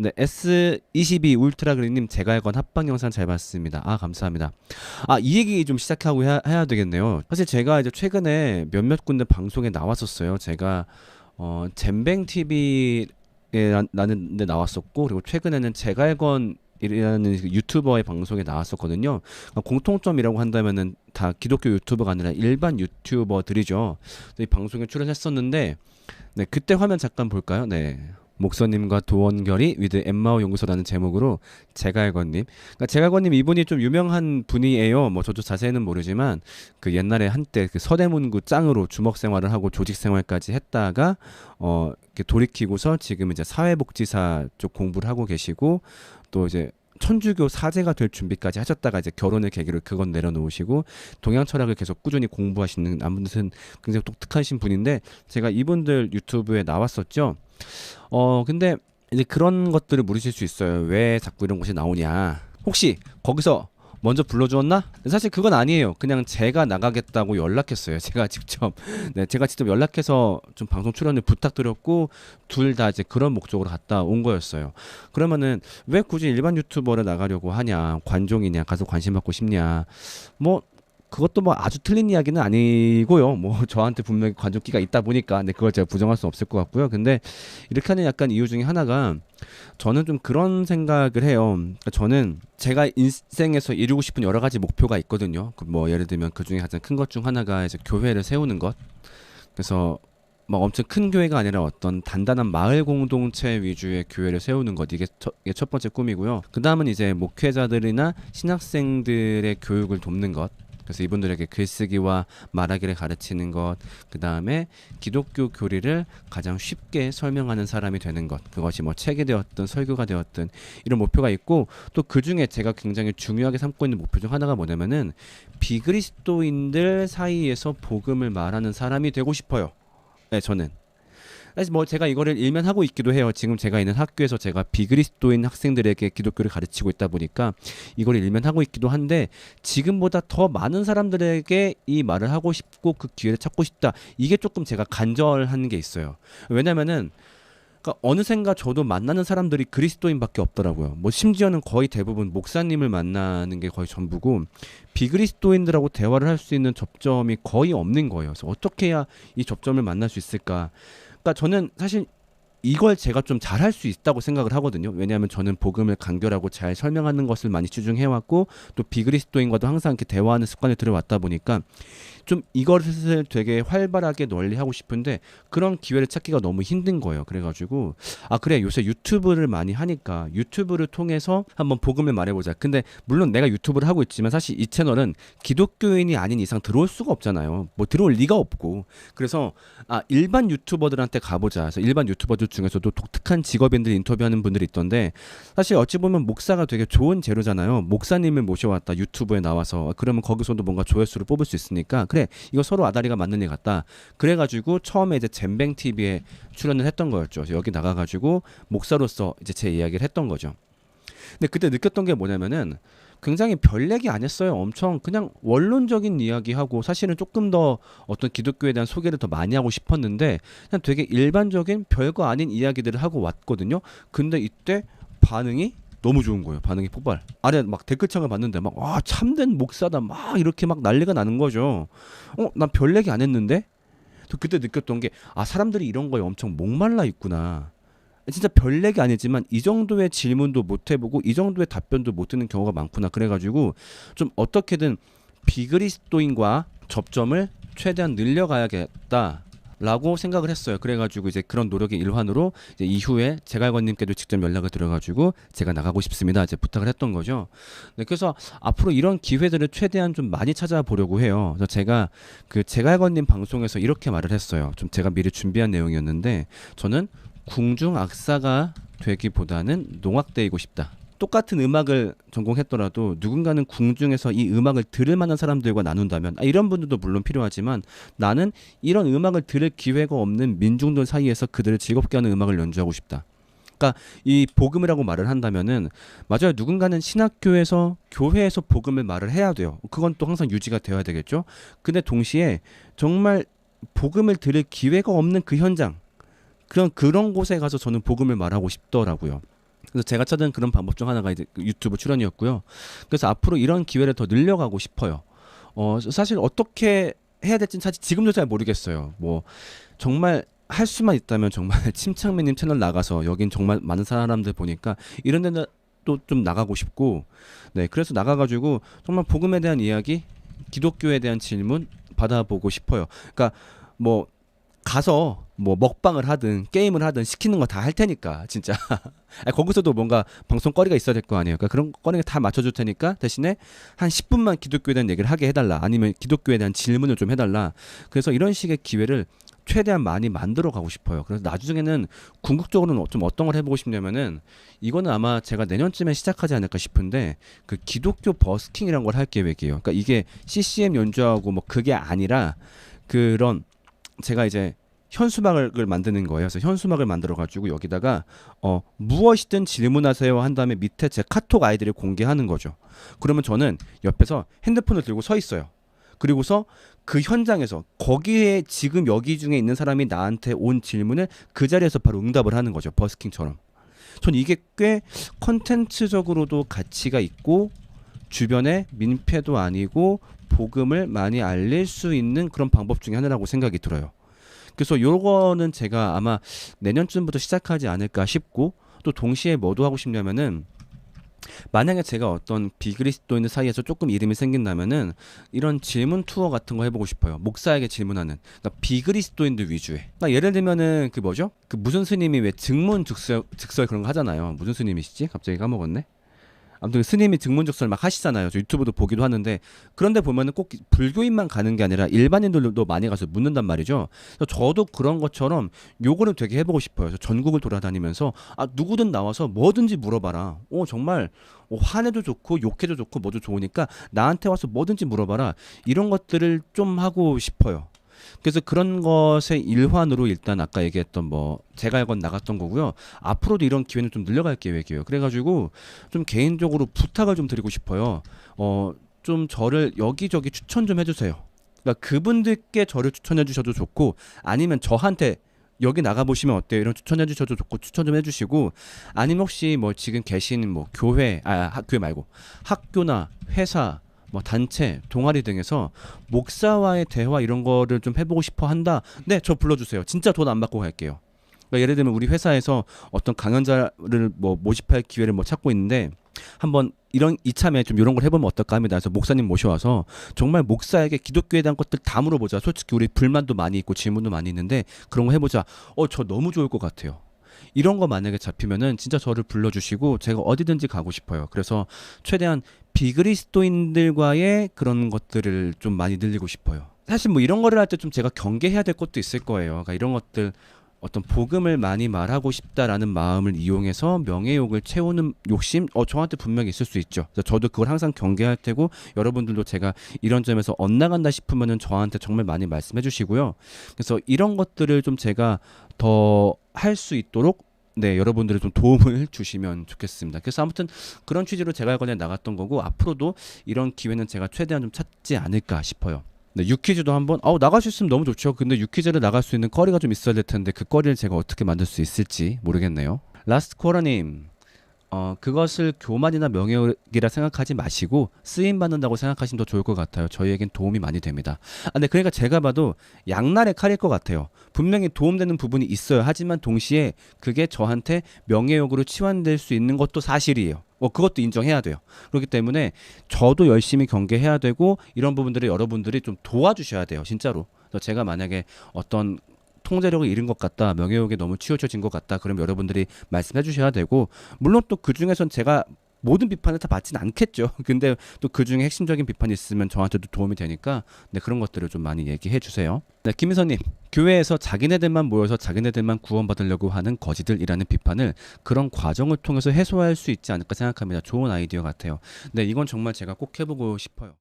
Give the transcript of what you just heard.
네, S22 울트라 그린님 제가 알건 합방 영상 잘 봤습니다. 아, 감사합니다. 아, 이 얘기 좀 시작하고 해야 되겠네요. 사실 제가 이제 최근에 몇몇 군데 방송에 나왔었어요. 제가 잼뱅 TV에 나는 데 나왔었고, 그리고 최근에는 제가 알건 이라는 유튜버의 방송에 나왔었거든요. 그러니까 공통점이라고 한다면은 다 기독교 유튜버가 아니라 일반 유튜버들이죠. 이 방송에 출연했었는데, 네, 그때 화면 잠깐 볼까요? 네. 목사님과 도원결이 위드 엠마오 연구소라는 제목으로 제갈건님. 그러니까 제갈건님 이분이 좀 유명한 분이에요. 뭐 저도 자세히는 모르지만 그 옛날에 한때 그 서대문구 짱으로 주먹 생활을 하고 조직 생활까지 했다가 이렇게 돌이키고서 지금 이제 사회복지사 쪽 공부를 하고 계시고 또 이제 천주교 사제가 될 준비까지 하셨다가 이제 결혼을 계기로 그건 내려놓으시고 동양 철학을 계속 꾸준히 공부하시는 아무튼 굉장히 독특하신 분인데 제가 이분들 유튜브에 나왔었죠. 근데 이제 그런 것들을 물으실 수 있어요. 왜 자꾸 이런 곳이 나오냐? 혹시 거기서 먼저 불러주었나? 사실 그건 아니에요. 그냥 제가 나가겠다고 연락했어요. 제가 직접, 네, 제가 직접 연락해서 좀 방송 출연을 부탁드렸고, 둘 다 이제 그런 목적으로 갔다 온 거였어요. 그러면은 왜 굳이 일반 유튜버를 나가려고 하냐? 관종이냐? 가서 관심 받고 싶냐? 뭐, 그것도 뭐 아주 틀린 이야기는 아니고요. 뭐 저한테 분명히 관종기가 있다 보니까, 근데 그걸 제가 부정할 수는 없을 것 같고요. 근데 이렇게 하는 약간 이유 중에 하나가 저는 좀 그런 생각을 해요. 그러니까 저는 제가 인생에서 이루고 싶은 여러 가지 목표가 있거든요. 그뭐 예를 들면 그 중에 가장 큰 것 중 하나가 이제 교회를 세우는 것. 그래서 막 엄청 큰 교회가 아니라 어떤 단단한 마을 공동체 위주의 교회를 세우는 것 이게 첫 번째 꿈이고요. 그 다음은 이제 목회자들이나 신학생들의 교육을 돕는 것. 그래서 이분들에게 글쓰기와 말하기를 가르치는 것, 그 다음에 기독교 교리를 가장 쉽게 설명하는 사람이 되는 것, 그것이 뭐 책이 되었든 설교가 되었든 이런 목표가 있고 또 그 중에 제가 굉장히 중요하게 삼고 있는 목표 중 하나가 뭐냐면은 비그리스도인들 사이에서 복음을 말하는 사람이 되고 싶어요. 네, 저는. 사실 뭐 제가 이거를 일면하고 있기도 해요. 지금 제가 있는 학교에서 제가 비그리스도인 학생들에게 기독교를 가르치고 있다 보니까 이걸 일면하고 있기도 한데 지금보다 더 많은 사람들에게 이 말을 하고 싶고 그 기회를 찾고 싶다. 이게 조금 제가 간절한 게 있어요. 왜냐면은 그러니까 어느샌가 저도 만나는 사람들이 그리스도인밖에 없더라고요. 뭐 심지어는 거의 대부분 목사님을 만나는 게 거의 전부고 비그리스도인들하고 대화를 할 수 있는 접점이 거의 없는 거예요. 그래서 어떻게 해야 이 접점을 만날 수 있을까? 그러니까 저는 사실 이걸 제가 좀 잘할 수 있다고 생각을 하거든요. 왜냐하면 저는 복음을 간결하고 잘 설명하는 것을 많이 추중해왔고 또 비그리스도인과도 항상 이렇게 대화하는 습관을 들여왔다 보니까 좀 이것을 되게 활발하게 널리하고 싶은데 그런 기회를 찾기가 너무 힘든 거예요. 그래가지고 아 그래 요새 유튜브를 많이 하니까 유튜브를 통해서 한번 복음을 말해보자. 근데 물론 내가 유튜브를 하고 있지만 사실 이 채널은 기독교인이 아닌 이상 들어올 수가 없잖아요. 뭐 들어올 리가 없고 그래서 아 일반 유튜버들한테 가보자. 그래서 일반 유튜버들 중에서도 독특한 직업인들 인터뷰하는 분들이 있던데 사실 어찌 보면 목사가 되게 좋은 재료잖아요. 목사님을 모셔왔다 유튜브에 나와서 그러면 거기서도 뭔가 조회수를 뽑을 수 있으니까 그래 이거 서로 아다리가 맞는 일 같다. 그래가지고 처음에 이제 잼뱅 TV에 출연을 했던 거였죠. 여기 나가가지고 목사로서 이제 제 이야기를 했던 거죠. 근데 그때 느꼈던 게 뭐냐면은 굉장히 별 얘기 안 했어요. 엄청 그냥 원론적인 이야기하고 사실은 조금 더 어떤 기독교에 대한 소개를 더 많이 하고 싶었는데 그냥 되게 일반적인 별거 아닌 이야기들을 하고 왔거든요. 근데 이때 반응이 너무 좋은 거예요. 반응이 폭발. 아래 막 댓글창을 봤는데 막 와 참된 목사다 막 이렇게 막 난리가 나는 거죠. 난 별 얘기 안 했는데? 또 그때 느꼈던 게 아 사람들이 이런 거에 엄청 목말라 있구나. 진짜 별 얘기 아니지만 이 정도의 질문도 못 해보고 이 정도의 답변도 못 듣는 경우가 많구나. 그래가지고 좀 어떻게든 비그리스도인과 접점을 최대한 늘려가야겠다. 라고 생각을 했어요. 그래가지고 이제 그런 노력의 일환으로 이제 이후에 제갈관님께도 직접 연락을 드려가지고 제가 나가고 싶습니다. 이제 부탁을 했던 거죠. 네, 그래서 앞으로 이런 기회들을 최대한 좀 많이 찾아보려고 해요. 그래서 제가 그 제갈관님 방송에서 이렇게 말을 했어요. 좀 제가 미리 준비한 내용이었는데 저는 궁중 악사가 되기보다는 농악대이고 싶다. 똑같은 음악을 전공했더라도 누군가는 궁중에서 이 음악을 들을 만한 사람들과 나눈다면 이런 분들도 물론 필요하지만 나는 이런 음악을 들을 기회가 없는 민중들 사이에서 그들을 즐겁게 하는 음악을 연주하고 싶다. 그러니까 이 복음이라고 말을 한다면은 맞아요. 누군가는 신학교에서 교회에서 복음을 말을 해야 돼요. 그건 또 항상 유지가 되어야 되겠죠. 근데 동시에 정말 복음을 들을 기회가 없는 그 현장 그런 곳에 가서 저는 복음을 말하고 싶더라고요. 그래서 제가 찾은 그런 방법 중 하나가 이제 그 유튜브 출연이었고요. 그래서 앞으로 이런 기회를 더 늘려가고 싶어요. 사실 어떻게 해야 될지는 사실 지금도 잘 모르겠어요. 뭐 정말 할 수만 있다면 정말 침착맨님 채널 나가서 여긴 정말 많은 사람들 보니까 이런 데는 또 좀 나가고 싶고, 네, 그래서 나가가지고 정말 복음에 대한 이야기, 기독교에 대한 질문 받아보고 싶어요. 그러니까 뭐 가서 뭐 먹방을 하든 게임을 하든 시키는 거 다 할 테니까 진짜. 아니, 거기서도 뭔가 방송거리가 있어야 될 거 아니에요. 그러니까 그런 거리가 다 맞춰줄 테니까 대신에 한 10분만 기독교에 대한 얘기를 하게 해달라. 아니면 기독교에 대한 질문을 좀 해달라. 그래서 이런 식의 기회를 최대한 많이 만들어 가고 싶어요. 그래서 나중에는 궁극적으로는 좀 어떤 걸 해보고 싶냐면은 이거는 아마 제가 내년쯤에 시작하지 않을까 싶은데 그 기독교 버스킹이란 걸 할 계획이에요. 그러니까 이게 CCM 연주하고 뭐 그게 아니라 그런 제가 이제 현수막을 만드는 거예요. 그래서 현수막을 만들어 가지고 여기다가 무엇이든 질문하세요 한 다음에 밑에 제 카톡 아이디를 공개하는 거죠. 그러면 저는 옆에서 핸드폰을 들고 서 있어요. 그리고서 그 현장에서 거기에 지금 여기 중에 있는 사람이 나한테 온 질문을 그 자리에서 바로 응답을 하는 거죠. 버스킹처럼. 전 이게 꽤 컨텐츠적으로도 가치가 있고 주변에 민폐도 아니고 복음을 많이 알릴 수 있는 그런 방법 중에 하나라고 생각이 들어요. 그래서 요거는 제가 아마 내년쯤부터 시작하지 않을까 싶고, 또 동시에 뭐도 하고 싶냐면은 만약에 제가 어떤 비그리스도인들 사이에서 조금 이름이 생긴다면은 이런 질문 투어 같은 거 해보고 싶어요. 목사에게 질문하는. 그러니까 비그리스도인들 위주의. 그러니까 예를 들면은 그 뭐죠? 그 무슨 스님이 왜 즉설 그런 거 하잖아요. 무슨 스님이시지? 갑자기 까먹었네. 아무튼 스님이 증문즉설 막 하시잖아요. 저 유튜브도 보기도 하는데, 그런데 보면은 꼭 불교인만 가는 게 아니라 일반인들도 많이 가서 묻는단 말이죠. 그래서 저도 그런 것처럼 요거를 되게 해보고 싶어요. 그래서 전국을 돌아다니면서 누구든 나와서 뭐든지 물어봐라. 정말 화내도 좋고 욕해도 좋고 뭐도 좋으니까 나한테 와서 뭐든지 물어봐라. 이런 것들을 좀 하고 싶어요. 그래서 그런 것의 일환으로 일단 아까 얘기했던 뭐 제가 알건 나갔던 거고요. 앞으로도 이런 기회는 좀 늘려갈 계획이에요. 그래가지고 좀 개인적으로 부탁을 좀 드리고 싶어요. 좀 저를 여기저기 추천 좀 해주세요. 그러니까 그분들께 저를 추천해 주셔도 좋고, 아니면 저한테 여기 나가 보시면 어때요? 이런 추천해 주셔도 좋고, 추천 좀 해주시고, 아니면 혹시 뭐 지금 계신 뭐 교회, 교회 말고 학교나 회사, 뭐 단체, 동아리 등에서 목사와의 대화 이런 거를 좀 해보고 싶어 한다. 네, 저 불러주세요. 진짜 돈 안 받고 갈게요. 그러니까 예를 들면 우리 회사에서 어떤 강연자를 뭐 모집할 기회를 뭐 찾고 있는데, 한번 이참에 좀 이런 걸 해보면 어떨까 합니다. 그래서 목사님 모셔와서 정말 목사에게 기독교에 대한 것들 다 물어보자. 솔직히 우리 불만도 많이 있고 질문도 많이 있는데 그런 거 해보자. 저 너무 좋을 것 같아요. 이런 거 만약에 잡히면은 진짜 저를 불러주시고 제가 어디든지 가고 싶어요. 그래서 최대한 비그리스도인들과의 그런 것들을 좀 많이 늘리고 싶어요. 사실 뭐 이런 거를 할 때 좀 제가 경계해야 될 것도 있을 거예요. 그러니까 이런 것들, 어떤 복음을 많이 말하고 싶다라는 마음을 이용해서 명예욕을 채우는 욕심, 저한테 분명히 있을 수 있죠. 그래서 저도 그걸 항상 경계할 테고, 여러분들도 제가 이런 점에서 엇나간다 싶으면은 저한테 정말 많이 말씀해 주시고요. 그래서 이런 것들을 좀 제가 더 할 수 있도록, 네, 여러분들이 좀 도움을 주시면 좋겠습니다. 그래서 아무튼 그런 취지로 제가 이번에 나갔던 거고, 앞으로도 이런 기회는 제가 최대한 좀 찾지 않을까 싶어요. 네, 유퀴즈도 한번 나갈 수 있으면 너무 좋죠. 근데 유퀴즈를 나갈 수 있는 거리가 좀 있어야 될 텐데 그 거리를 제가 어떻게 만들 수 있을지 모르겠네요. 라스트 코어님, 그것을 교만이나 명예욕이라 생각하지 마시고 쓰임 받는다고 생각하시면 더 좋을 것 같아요. 저희에겐 도움이 많이 됩니다. 네, 그러니까 제가 봐도 양날의 칼일 것 같아요. 분명히 도움되는 부분이 있어요. 하지만 동시에 그게 저한테 명예욕으로 치환될 수 있는 것도 사실이에요. 그것도 인정해야 돼요. 그렇기 때문에 저도 열심히 경계해야 되고, 이런 부분들을 여러분들이 좀 도와주셔야 돼요. 진짜로. 그래서 제가 만약에 어떤 통제력을 잃은 것 같다, 명예욕에 너무 치우쳐진 것 같다, 그럼 여러분들이 말씀해 주셔야 되고, 물론 또 그 중에선 제가 모든 비판을 다 받진 않겠죠. 근데 또 그 중에 핵심적인 비판이 있으면 저한테도 도움이 되니까, 네, 그런 것들을 좀 많이 얘기해 주세요. 네, 김희선님, 교회에서 자기네들만 모여서 자기네들만 구원받으려고 하는 거지들이라는 비판을 그런 과정을 통해서 해소할 수 있지 않을까 생각합니다. 좋은 아이디어 같아요. 네, 이건 정말 제가 꼭 해보고 싶어요.